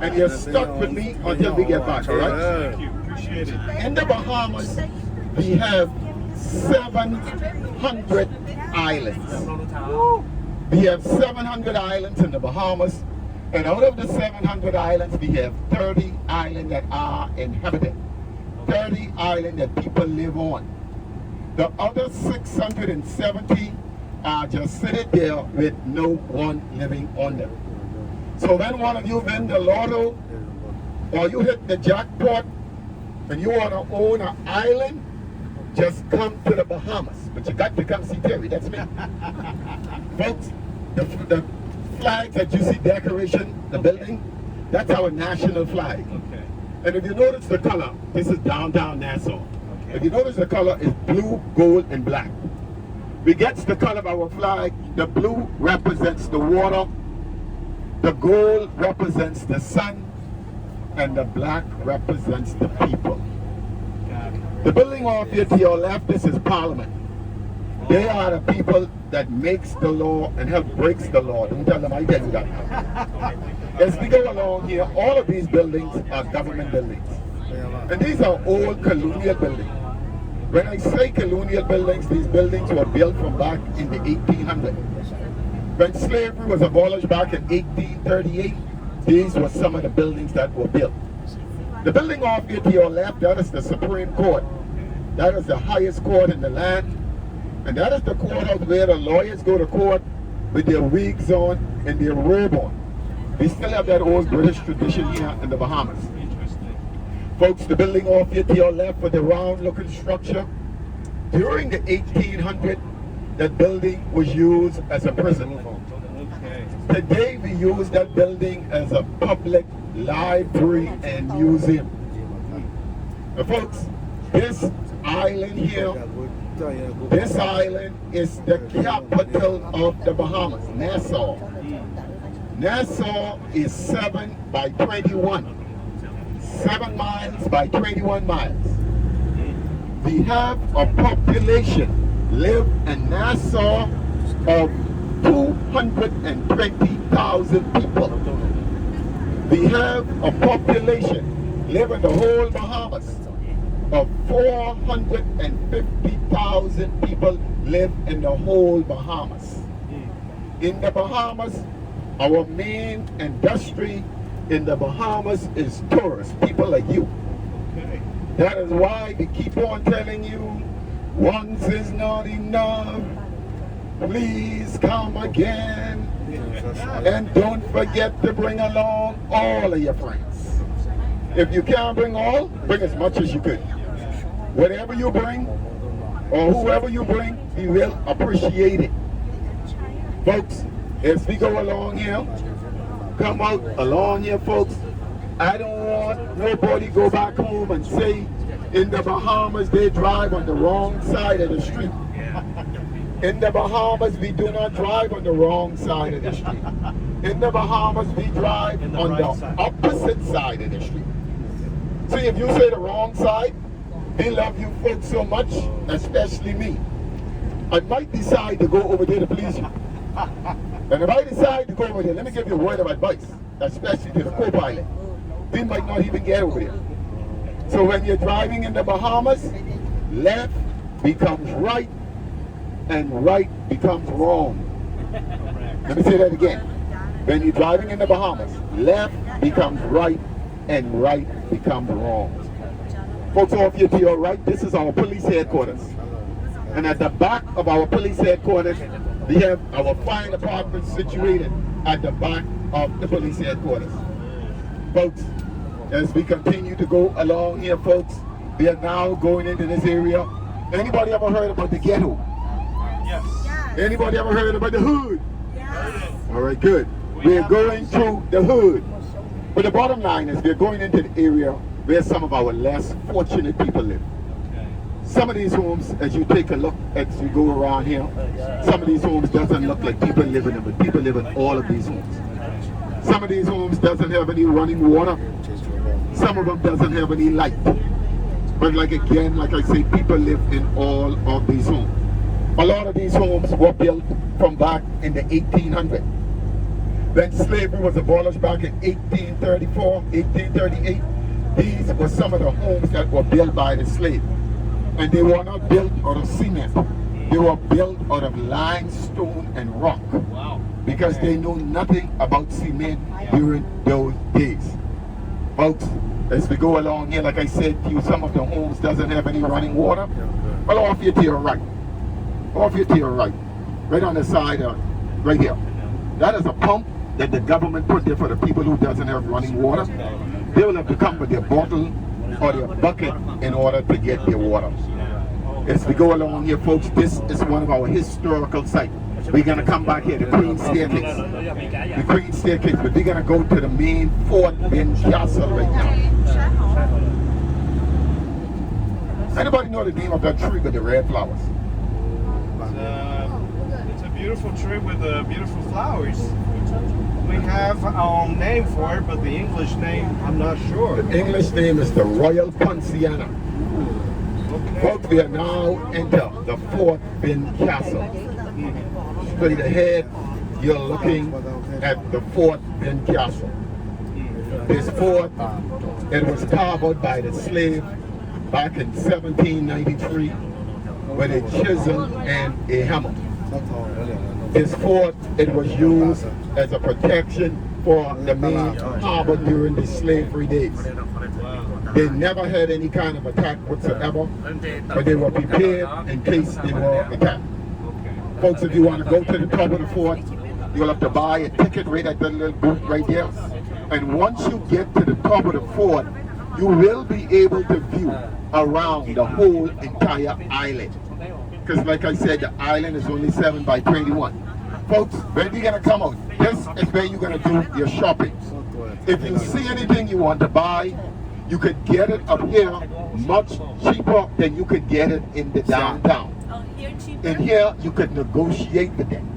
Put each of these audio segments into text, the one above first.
And you're stuck with me until we get back, all right? Thank you. Appreciate it. In the Bahamas, we have 700 islands. We have 700 islands in the Bahamas, and out of the 700 islands, we have 30 islands that are inhabited, 30 islands that people live on. The other 670 are just sitting there with no one living on them. So when one of you win the lotto, or you hit the jackpot, and you want to own an island, just come to the Bahamas. But you got to come see Terry, that's me. Folks, the flags that you see decoration, the building, that's our national flag. Okay. And if you notice the color, this is downtown Nassau. Okay. If you notice the color is blue, gold, and black. We get the color of our flag. The blue represents the water, the gold represents the sun, and the black represents the people. Got it. The building off here to your left, this is Parliament. They are the people that makes the law and help breaks the law. Don't tell them I tell you that now. As we go along here, all of these buildings are government buildings. And these are old colonial buildings. When I say colonial buildings, these buildings were built from back in the 1800s. When slavery was abolished back in 1838, these were some of the buildings that were built. The building off here to your left, that is the Supreme Court. That is the highest court in the land. And that is the courthouse where the lawyers go to court with their wigs on and their robe on. We still have that old British tradition here in the Bahamas. Interesting. Folks, the building off here to your left with the round looking structure, during the 1800s, that building was used as a prison. Okay. Today we use that building as a public library and museum. Now folks, this island here, this island is the capital of the Bahamas, Nassau. Nassau is 7 by 21. 7 miles by 21 miles. We have a population live in Nassau of 220,000 people. We have a population live in the whole Bahamas of 450,000 people live in the whole Bahamas. In the Bahamas, our main industry in the Bahamas is tourists, people like you. Okay. That is why we keep on telling you, once is not enough. Please come again. And don't forget to bring along all of your friends. If you can't bring all, bring as much as you could. Whatever you bring, or whoever you bring, we will appreciate it. Folks, as we go along here, come out along here, folks. I don't want nobody go back home and say in the Bahamas they drive on the wrong side of the street. In the Bahamas, we do not drive on the wrong side of the street. In the Bahamas, we drive on the opposite side of the street. See, if you say the wrong side, we love you folks so much, especially me. I might decide to go over there to please you. And if I decide to go over there, let me give you a word of advice, especially to the co-pilot. We might not even get over there. So when you're driving in the Bahamas, left becomes right, and right becomes wrong. Let me say that again. When you're driving in the Bahamas, left becomes right, and right becomes wrong. Folks, off here to your right, this is our police headquarters. And at the back of our police headquarters, we have our fire department situated at the back of the police headquarters. Folks, as we continue to go along here, folks, we are now going into this area. Anybody ever heard about the ghetto? Yes. Anybody ever heard about the hood? Yes. All right, good. We're going through the hood. But the bottom line is we're going into the area where some of our less fortunate people live. Okay. Some of these homes, as you take a look, as you go around here, some of these homes doesn't look like people live in them, but people live in all of these homes. Some of these homes doesn't have any running water. Some of them doesn't have any light. But like again, like I say, people live in all of these homes. A lot of these homes were built from back in the 1800s. when slavery was abolished back in 1834, 1838, these were some of the homes that were built by the slave. And they were not built out of cement. They were built out of limestone and rock. Wow. Because they knew nothing about cement during those days. Folks, as we go along here, like I said to you, some of the homes doesn't have any running water. Well, off here to your right. Off here to your right. Right on the side, right here. That is a pump that the government put there for the people who doesn't have running water. They will have to come with their bottle or their bucket in order to get their water. As we go along here, folks, this is one of our historical sites. We're going to come back here, the Queen Staircase. The Queen Staircase, but we're going to go to the main Fort Ben Castle right now. Anybody know the name of that tree with the red flowers? It's a beautiful tree with beautiful flowers. We have our name for it, but the English name, I'm not sure. The English name is the Royal Poinciana. Okay. Folks, we are now enter the Fort Ben Castle. Straight ahead, you're looking at the Fort Ben Castle. This fort, it was carved out by the slave back in 1793 with a chisel and a hammer. This fort, it was used as a protection for the main harbor during the slavery days. They never had any kind of attack whatsoever, but they were prepared in case they were attacked. Folks, if you want to go to the top of the fort, you'll have to buy a ticket right at that little booth right there. And once you get to the top of the fort, you will be able to view around the whole entire island. Because like I said, the island is only 7 by 21. Folks, when you're going to come out, this is where you're going to do your shopping. If you see anything you want to buy, you could get it up here much cheaper than you could get it in the downtown. And here you could negotiate with them.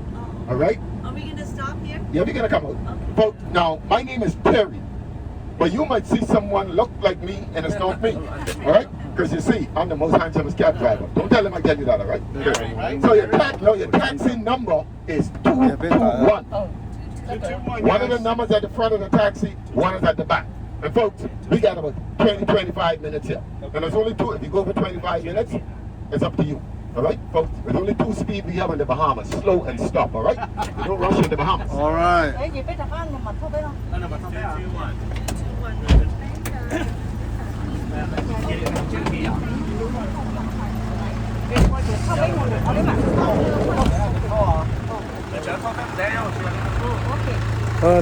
All right? Are we going to stop here? Yeah, we're going to come out. Folks, now, my name is Terry. But you might see someone look like me and it's not me. All right? Because you see, I'm the most handsome cab driver. Don't tell him I tell you that, all right? Okay. So your taxi number is 221. One of the numbers at the front of the taxi, one is at the back. And folks, we got about 20-25 minutes here. And there's only two. If you go for 25 minutes, it's up to you. All right, folks? There's only two speeds we have in the Bahamas, slow and stop, all right? You don't rush in the Bahamas. All right.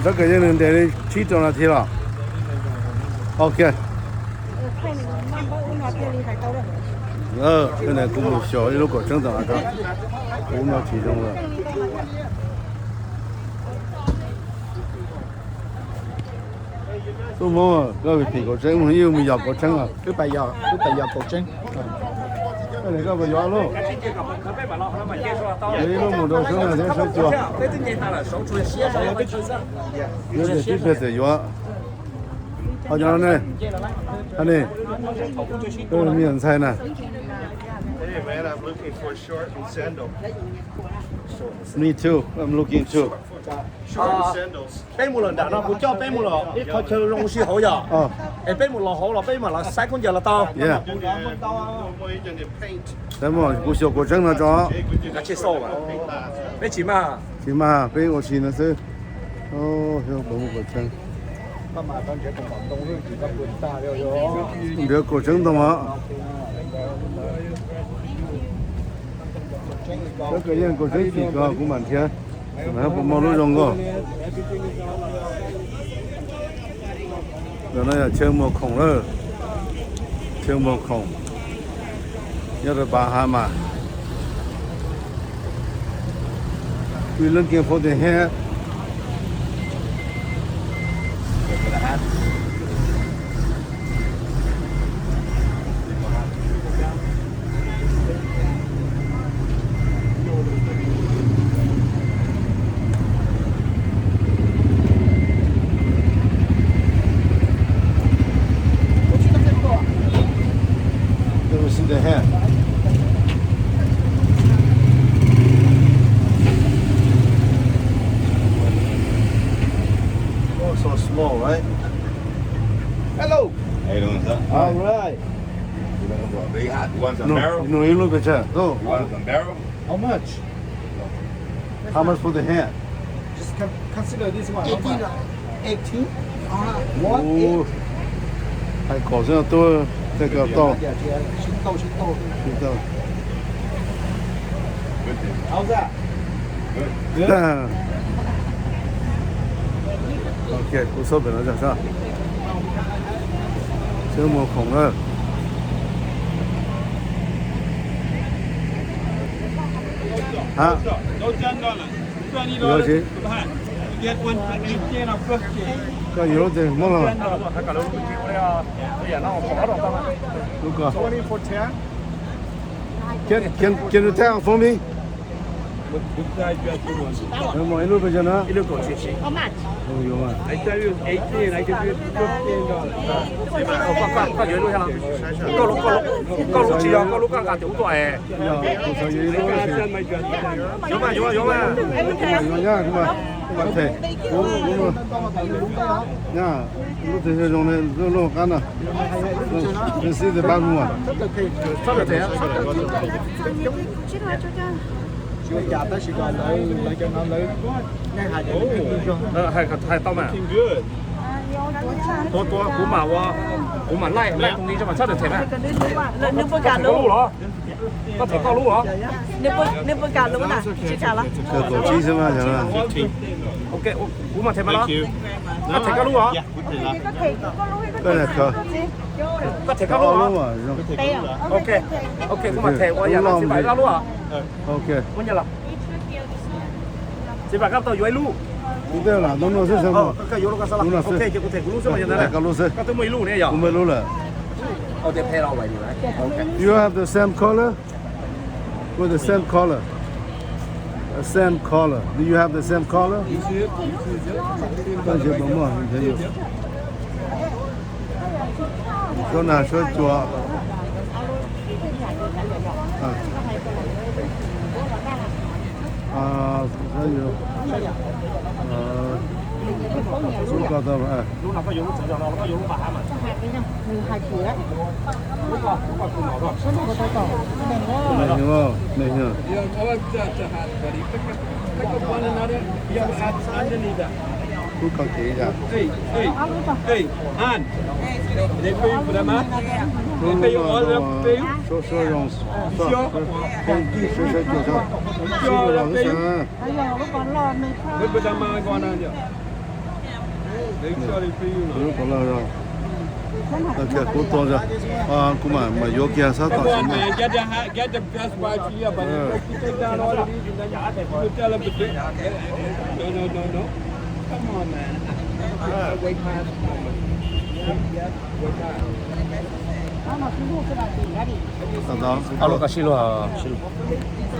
Tất cả những vấn đề chỉ trong là thế nào? Ok. Cái này cũng một số lúc có chân tảng cả, cũng là chỉ trong là. Tôi mua cái thì có chân, nhiều mình giàu có chân à? Cứ bây giờ có chân. Cái này cái bây giờ luôn. Đấy lúc một đôi chân là chân chưa? Cái này chỉ phải tự do. Ở chỗ này, anh này, cái là miếng菜呢。 Hey man, I'm looking for short and sandal. Me too. I'm looking too. Short and sandals. 俾無論人啦，冇叫俾無論，佢弄書好呀。哦。俾無論好咯，俾無論洗乾淨啦當。Yeah. More than the paint. 咱们不小过程那种，嚟切數啊！俾錢嘛？起碼俾我錢那是，哦，小不過程，不麻煩這個運動都而家半大了咗。你這過程的嘛，這個人過程幾個古滿天，那不毛路用個，那要全部空了，全部空，要是巴哈嘛。 We're looking for the hair. Let me see the hair. Hello. How you doing, sir? All right. You looking for a big hot? You want some No, barrel? no, you look at that. No, You want some barrel? How much? how much for the hand? Just consider this one. 18 了，18What? 哦，还好像都这个到新豆。知道。 How's that? Good. OK，不收本了，早上。这么恐了。啊，不要紧。个有点么了？如果 20 for 10. can you tell for me？有冇一路不讲呢？ How much? 有啊。 I tell you 18, I give you $15. 得時間你嘅眼裏，呢下就呢邊咗。係兜咩？多古麻喎，古麻拉ตรงนี้จะมา7 10 นึกประกาศ ก็ รู้ รู้เหรอก็ถึงก็รู้เหรอ นึกประกาศรู้นะชิคาละ 这狗鸡是吗？讲啊。 โอเค古麻10มาแล้วก็ถึงก็รู้เหรอ 个人可。 ก็ถึงก็รู้เหรอ 嘛， เต้อะ โอเค古麻10我人啦10ก็รู้เหรอ OK。 วัน日啦10ก็ตัวอยู่ไอ้ลูก 不对了，弄弄是什么？ ก็อยู่ลูกก็สลับโอเค叫กูถึงกูรู้สึกว่าอย่างนั้น 哪个路是？ ก็ต้องไม่รู้เนี่ยอย่า 我没路了。 เอาเดี๋ยวเพลเราไว้ดีไหม You have the same color? With the same color? The same color. Do you have the same color? 那些不嘛，你看有。说哪说抓？还有猪高的吧？ รู้เราก็อยู่ลูกเสือเราก็อยู่ลูกบ้ามัน 没有，没有。不搞这个。 Han. Det är ju på det med. 说用跟地水水就上，西部老是啥？ Det på det med går den ja. Det kör i flyg 不用搞了是吧？那这够多着啊，姑妈没有给啥东西嘛？ Get the best wife here, but you take down all of these and then you tell them to do. No. Come on, man. Way past. Way past. 等等，好了，个西路啊，西路。